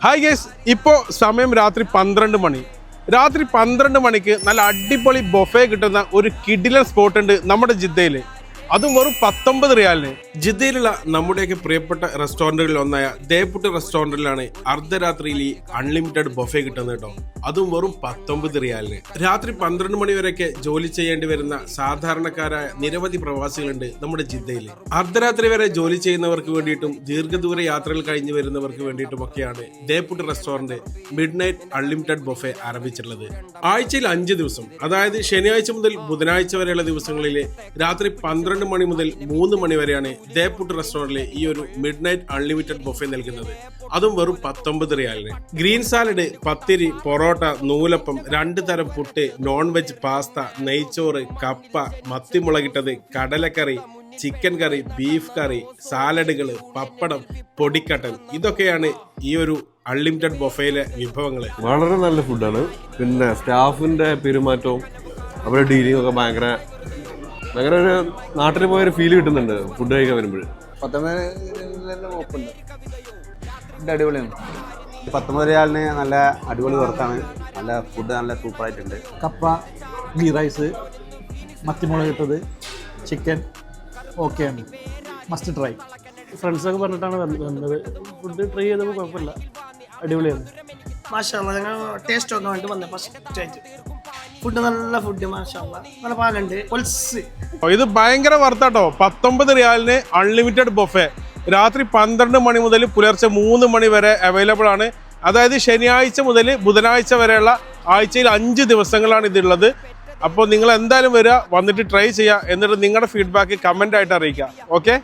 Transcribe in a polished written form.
Hi guys, ഇപ്പോൾ സമയം രാത്രി 12 മണി. രാത്രി 12 മണിക്ക് നല്ല അടിപൊളി ബൊഫേ കിട്ടുന്ന ഒരു കിടിലൻ സ്പോട്ട് ഉണ്ട് നമ്മുടെ ജിദ്ദയിൽ. അതും വെറും 19 റിയാലിന്. ജിദ്ദയിലുള്ള നമ്മുടെയൊക്കെ പ്രിയപ്പെട്ട റെസ്റ്റോറൻറ്റുകളിൽ ഒന്നായ ദേപുട്ട് റെസ്റ്റോറൻറ്റിലാണ് അർദ്ധരാത്രിയിൽ ഈ അൺലിമിറ്റഡ് ബൊഫേ കിട്ടുന്നത് കേട്ടോ. അതും വെറും 19 റിയാലിന്. രാത്രി 12 മണി വരെയൊക്കെ ജോലി ചെയ്യേണ്ടി വരുന്ന സാധാരണക്കാരായ നിരവധി പ്രവാസികളുണ്ട് നമ്മുടെ ജിദ്ദയിൽ. അർദ്ധരാത്രി വരെ ജോലി ചെയ്യുന്നവർക്ക് വേണ്ടിയിട്ടും ദീർഘദൂര യാത്രകൾ കഴിഞ്ഞു വരുന്നവർക്ക് വേണ്ടിയിട്ടും ഒക്കെയാണ് ദേപുട്ട് restaurant midnight unlimited buffet ആരംഭിച്ചിട്ടുള്ളത്. ആഴ്ചയിൽ 5 ദിവസം, അതായത് ശനിയാഴ്ച മുതൽ ബുധനാഴ്ച വരെയുള്ള ദിവസങ്ങളിൽ രാത്രി 12 മണി മുതൽ 3 മണി വരെയാണ് ദേപുട്ട് റെസ്റ്റോറന്റിലെ ഈ ഒരു മിഡ് നൈറ്റ് അൺലിമിറ്റഡ് ബൊഫേ നൽകുന്നത്. അതും വെറും 19 റിയാലിന്. ഗ്രീൻ സാലഡ്, പത്തിരി, പൊറോട്ട, നൂലപ്പം, 2 തരം പുട്ട്, നോൺ വെജ് പാസ്ത, നെയ്ച്ചോറ്, കപ്പ, മത്തിമുളകിട്ടത്, കടലക്കറി, ചിക്കൻ കറി, ബീഫ് കറി, സാലഡുകൾ, പപ്പടം, പൊടിക്കട്ടൻ, ഇതൊക്കെയാണ് ഈ ഒരു അൺലിമിറ്റഡ് ബൊഫയിലെ വിഭവങ്ങൾ. വളരെ നല്ല ഫുഡാണ്. പിന്നെ സ്റ്റാഫിന്റെ പെരുമാറ്റവും അവരുടെ ഡീലിംഗ് ഒക്കെ ഭയങ്കര ഒരു നാട്ടിൽ പോയൊരു ഫീൽ കിട്ടുന്നുണ്ട് ഫുഡ് കഴിക്കാൻ വരുമ്പോൾ. 19 അടിപൊളിയാണ്. 19 റിയാലിന് നല്ല അടിപൊളി വർത്താണ്. നല്ല ഫുഡ് നല്ല സൂപ്പറായിട്ടുണ്ട്. കപ്പ, ഗീ റൈസ്, മത്തിമുളക് ഇട്ടത്, ചിക്കൻ ഓക്കെയാണ്, മസ്റ്റ് ട്രൈ. ഫ്രണ്ട്സൊക്കെ പറഞ്ഞിട്ടാണ് വന്നത്. ഫുഡ് ട്രൈ ചെയ്തപ്പോൾ കുഴപ്പമില്ല, അടിപൊളിയാണ്. മാഷാഅല്ലാഹ്, ഞങ്ങൾ ടേസ്റ്റ് നോക്കാൻ വേണ്ടി വന്നത് ഫസ്റ്റ് ആയിട്ട്. ഫുഡ് നല്ല ഫുഡ്, മാഷാഅല്ലാഹ്, നല്ല പാലുണ്ട്. ഇത് ഭയങ്കര വർത്താട്ടോ. 19 റിയാലിന് അൺലിമിറ്റഡ് ബൊഫേ രാത്രി 12 മണി മുതൽ പുലർച്ചെ 3 മണി വരെ അവൈലബിൾ ആണ്. അതായത് ശനിയാഴ്ച മുതൽ ബുധനാഴ്ച വരെയുള്ള ആഴ്ചയിൽ 5 ദിവസങ്ങളാണ് ഇതുള്ളത്. അപ്പോൾ നിങ്ങൾ എന്തായാലും വരിക, വന്നിട്ട് ട്രൈ ചെയ്യുക, എന്നിട്ട് നിങ്ങളുടെ ഫീഡ്ബാക്ക് കമൻ്റ് ആയിട്ട് അറിയിക്കുക. ഓക്കെ.